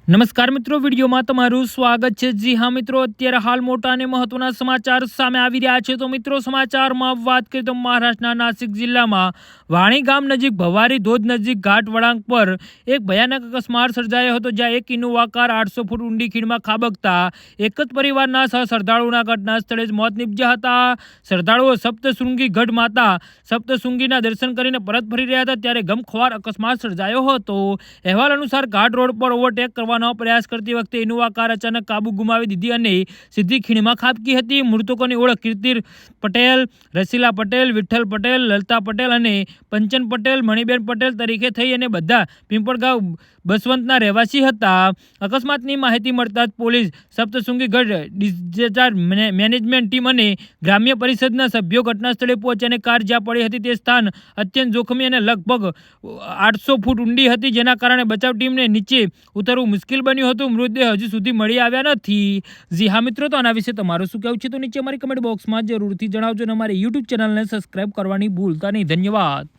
નમસ્કાર મિત્રો, વિડીયોમાં તમારું સ્વાગત છે। જી હા મિત્રો, અત્યારે હાલ મોટા અને મહત્વના સમાચાર સામે આવી રહ્યા છે। તો મિત્રો, સમાચારમાં વાત કરીએ તો મહારાષ્ટ્રના નાસિક જિલ્લામાં વાણી ગામ નજીક ભવારી ધોધ નજીક ઘાટ વળાંક પર એક ભયાનક અકસ્માત સર્જાયો હતો, જ્યાં એક ઇનોવા કાર 800 ફૂટ ઊંડી ખીણમાં ખાબકતા એક જ પરિવારના 6 શ્રદ્ધાળુઓના ઘટના સ્થળે જ મોત નીપજ્યા હતા। શ્રદ્ધાળુઓ સપ્તશૃંગી ગઢ માતા સપ્તશૃંગીના દર્શન કરીને પરત ફરી રહ્યા હતા, ત્યારે ગમખ્વાર અકસ્માત સર્જાયો હતો। અહેવાલ અનુસાર ઘાટ રોડ પર ઓવરટેક કરવાનો પ્રયાસ કરતી વખતે ઇનોવા કાર અચાનક કાબુ ગુમાવી દીધી અને સીધી ખીણમાં ખાબકી હતી। મૃતકોની ઓળખ કીર્તિ પટેલ, રસીલા પટેલ, વિઠ્ઠલ પટેલ, લલતા પટેલ અને પંચન પટેલ, મણિબેન પટેલ તરીકે થઈ અને બધા પિંપળગાંવ બસવંતના રહેવાસી હતા। અકસ્માતની માહિતી મળતા જ પોલીસ, સપ્તશૃંગી ગઢ ડિઝાસ્ટર મેનેજમેન્ટ ટીમ અને ગ્રામ્ય પરિષદના સભ્યો ઘટના સ્થળે પહોંચ્યા અને કાર જ્યાં પડી હતી તે સ્થાન અત્યંત જોખમી અને લગભગ 800 ફૂટ ઊંડી હતી, જેના કારણે બચાવ ટીમને નીચે ઉતરવું મુશ્કેલ બન્યું હતું। મૃતદેહ હજુ સુધી મળી આવ્યા નથી। જી હા મિત્રો, તો આના વિશે તમારું શું કહેવું છે તો નીચે અમારી કમેન્ટ બોક્સમાં જરૂરથી જણાવજો અને અમારી યુટ્યુબ ચેનલને સબસ્ક્રાઇબ કરવાની ભૂલતા નહીં। ધન્યવાદ।